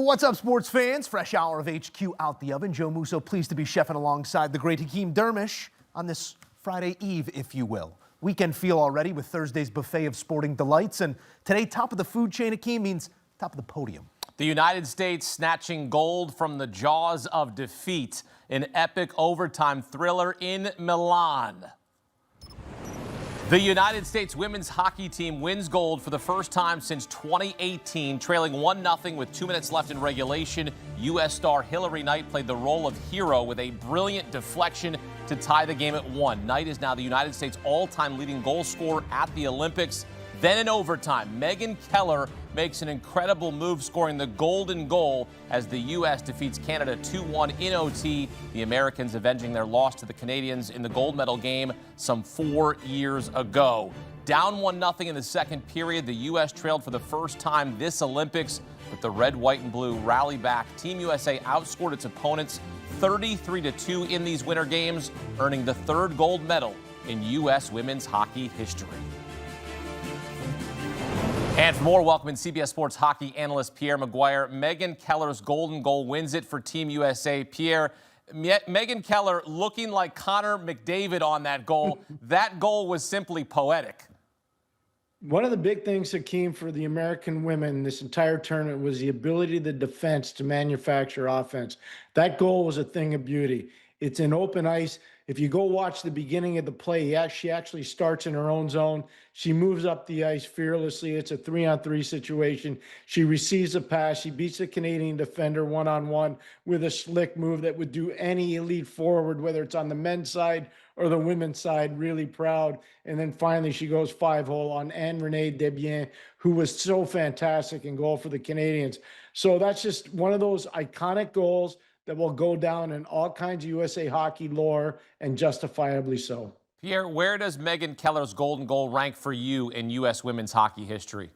What's up, sports fans? Fresh hour of HQ out the oven. Joe Musso pleased to be chefing alongside the great Hakeem Dermish on this Friday Eve, if you will. Weekend feel already with Thursday's buffet of sporting delights. And today, top of the food chain, Hakeem, means top of the podium. The United States snatching gold from the jaws of defeat. An epic overtime thriller in Milan. The United States women's hockey team wins gold for the first time since 2018, trailing 1-0 with 2 minutes left in regulation. U.S. star Hilary Knight played the role of hero with a brilliant deflection to tie the game at 1. Knight is now the United States all-time leading goal scorer at the Olympics. Then in overtime, Megan Keller makes an incredible move, scoring the golden goal as the U.S. defeats Canada 2-1 in OT. The Americans avenging their loss to the Canadians in the gold medal game some 4 years ago. Down 1-0 in the second period, the U.S. trailed for the first time this Olympics, but the red, white, and blue rally back. Team USA outscored its opponents 33-2 in these winter games, earning the third gold medal in U.S. women's hockey history. And for more, welcome in CBS Sports hockey analyst Pierre McGuire. Megan Keller's golden goal wins it for Team USA. Pierre, Megan Keller looking like Connor McDavid on that goal. That goal was simply poetic. One of the big things that came for the American women this entire tournament was the ability of the defense to manufacture offense. That goal was a thing of beauty. It's in open ice. If you go watch the beginning of the play, she actually starts in her own zone. She moves up the ice fearlessly. It's a 3-on-3 situation. She receives a pass. She beats a Canadian defender one-on-one with a slick move that would do any elite forward, whether it's on the men's side or the women's side, really proud. And then finally, she goes 5-hole on Anne-Renee Desbiens, who was so fantastic in goal for the Canadians. So that's just one of those iconic goals that will go down in all kinds of USA hockey lore, and justifiably so. Pierre, where does Megan Keller's golden goal rank for you in U.S. women's hockey history?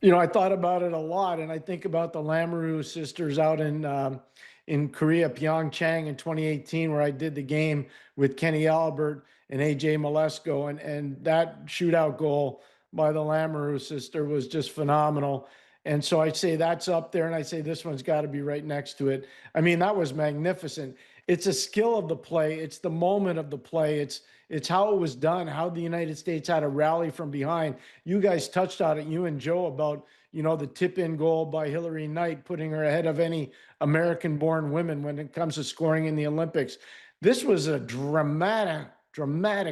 You know, I thought about it a lot, and I think about the Lamoureux sisters out in Korea, Pyeongchang in 2018, where I did the game with Kenny Albert and AJ Malesko, and that shootout goal by the Lamoureux sister was just phenomenal. And so I'd say that's up there, and I'd say this one's got to be right next to it. I mean, that was magnificent. It's a skill of the play. It's the moment of the play. It's how it was done, how the United States had to rally from behind. You guys touched on it, you and Joe, about, you know, the tip-in goal by Hilary Knight, putting her ahead of any American-born women when it comes to scoring in the Olympics. This was a dramatic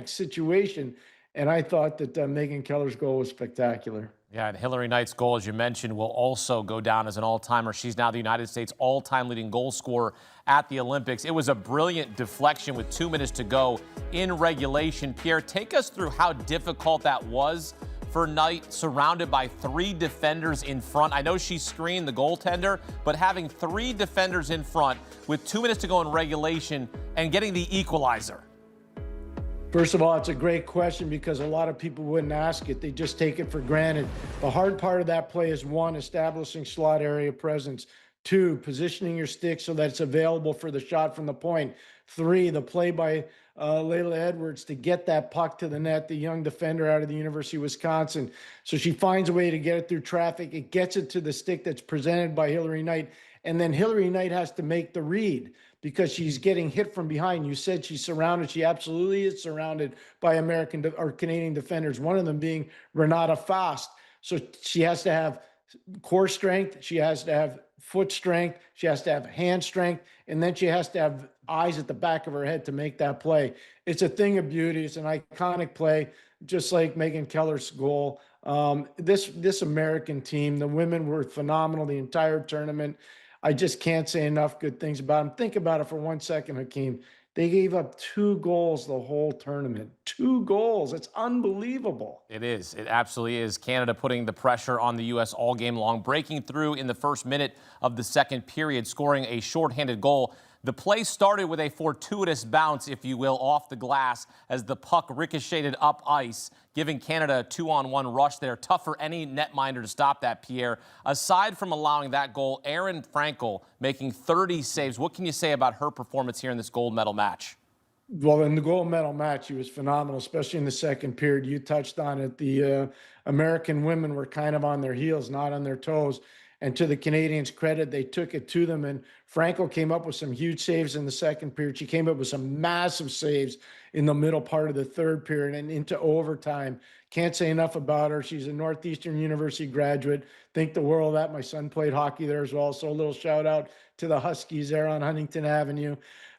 situation, and I thought that Megan Keller's goal was spectacular. Yeah, and Hilary Knight's goal, as you mentioned, will also go down as an all-timer. She's now the United States all-time leading goal scorer at the Olympics. It was a brilliant deflection with 2 minutes to go in regulation. Pierre, take us through how difficult that was for Knight, surrounded by 3 defenders in front. I know she screened the goaltender, but having 3 defenders in front with 2 minutes to go in regulation and getting the equalizer. First of all, it's a great question because a lot of people wouldn't ask it. They just take it for granted. The hard part of that play is 1, establishing slot area presence. 2, positioning your stick so that it's available for the shot from the point. 3, the play by Layla Edwards to get that puck to the net, the young defender out of the University of Wisconsin. So she finds a way to get it through traffic. It gets it to the stick that's presented by Hilary Knight. And then Hilary Knight has to make the read because she's getting hit from behind. You said she's surrounded. She absolutely is surrounded by American or Canadian defenders, one of them being Renata Fast. So she has to have core strength. She has to have foot strength. She has to have hand strength. And then she has to have eyes at the back of her head to make that play. It's a thing of beauty. It's an iconic play, just like Megan Keller's goal. This American team, the women were phenomenal the entire tournament. I just can't say enough good things about them. Think about it for 1 second, Hakeem. They gave up 2 goals the whole tournament. 2 goals. It's unbelievable. It is. It absolutely is. Canada putting the pressure on the U.S. all game long, breaking through in the first minute of the second period, scoring a shorthanded goal. The play started with a fortuitous bounce, if you will, off the glass as the puck ricocheted up ice, giving Canada a 2-on-1 rush there. Tough for any netminder to stop that, Pierre. Aside from allowing that goal, Erin Frankel making 30 saves. What can you say about her performance here in this gold medal match? Well, in the gold medal match, he was phenomenal, especially in the second period. You touched on it. The American women were kind of on their heels, not on their toes. And to the Canadians' credit, they took it to them. And Frankel came up with some huge saves in the second period. She came up with some massive saves in the middle part of the third period and into overtime. Can't say enough about her. She's a Northeastern University graduate. Think the world of that. My son played hockey there as well. So a little shout out to the Huskies there on Huntington Avenue.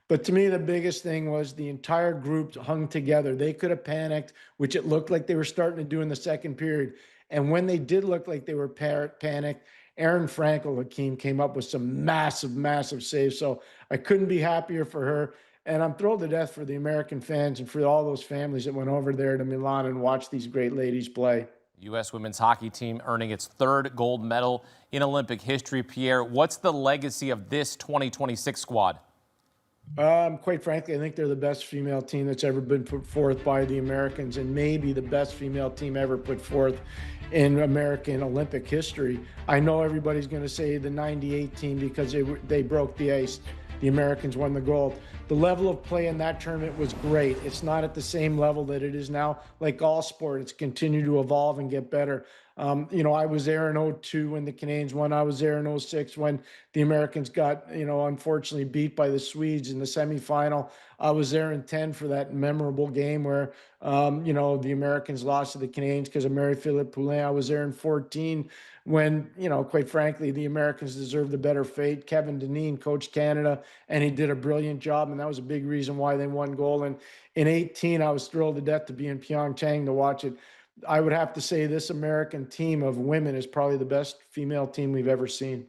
But to me, the biggest thing was the entire group hung together. They could have panicked, which it looked like they were starting to do in the second period. And when they did look like they were panicked, Erin Frankel, Hakeem, came up with some massive, massive saves. So I couldn't be happier for her. And I'm thrilled to death for the American fans and for all those families that went over there to Milan and watched these great ladies play. U.S. women's hockey team earning its third gold medal in Olympic history. Pierre, what's the legacy of this 2026 squad? Quite frankly, I think they're the best female team that's ever been put forth by the Americans, and maybe the best female team ever put forth in American Olympic history. I know everybody's going to say the '98 team because they broke the ice. The Americans won the gold. The level of play in that tournament was great. It's not at the same level that it is now. Like all sport, it's continued to evolve and get better. I was there in 2002 when the Canadians won. I was there in 2006 when the Americans got, unfortunately beat by the Swedes in the semifinal. I was there in 2010 for that memorable game where, the Americans lost to the Canadians because of Marie-Philippe Poulin. I was there in 2014 when, quite frankly, the Americans deserved a better fate. Kevin Dineen coached Canada, and he did a brilliant job, and that was a big reason why they won gold. And in 2018, I was thrilled to death to be in Pyeongchang to watch it. I would have to say this American team of women is probably the best female team we've ever seen.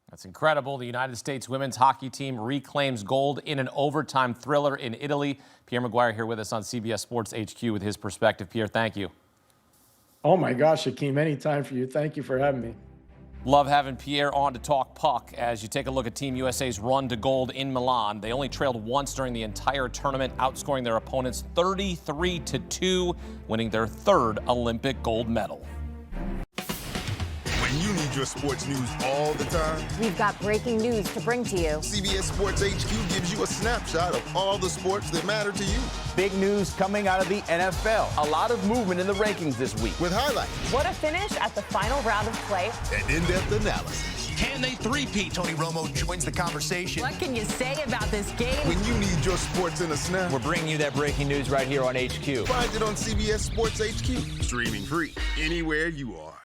That's incredible. The United States women's hockey team reclaims gold in an overtime thriller in Italy. Pierre McGuire here with us on CBS Sports HQ with his perspective. Pierre, thank you. Oh my gosh, Hakeem, anytime for you. Thank you for having me. Love having Pierre on to talk puck as you take a look at Team USA's run to gold in Milan. They only trailed once during the entire tournament, outscoring their opponents 33-2, winning their third Olympic gold medal. When you need your sports news all the time, we've got breaking news to bring to you. CBS Sports HQ gives you a snapshot of all the sports that matter to you. Big news coming out of the NFL. A lot of movement in the rankings this week. With highlights. What a finish at the final round of play. And in-depth analysis. Can they three-peat? Tony Romo joins the conversation. What can you say about this game? When you need your sports in a snap, we're bringing you that breaking news right here on HQ. Find it on CBS Sports HQ. Streaming free anywhere you are.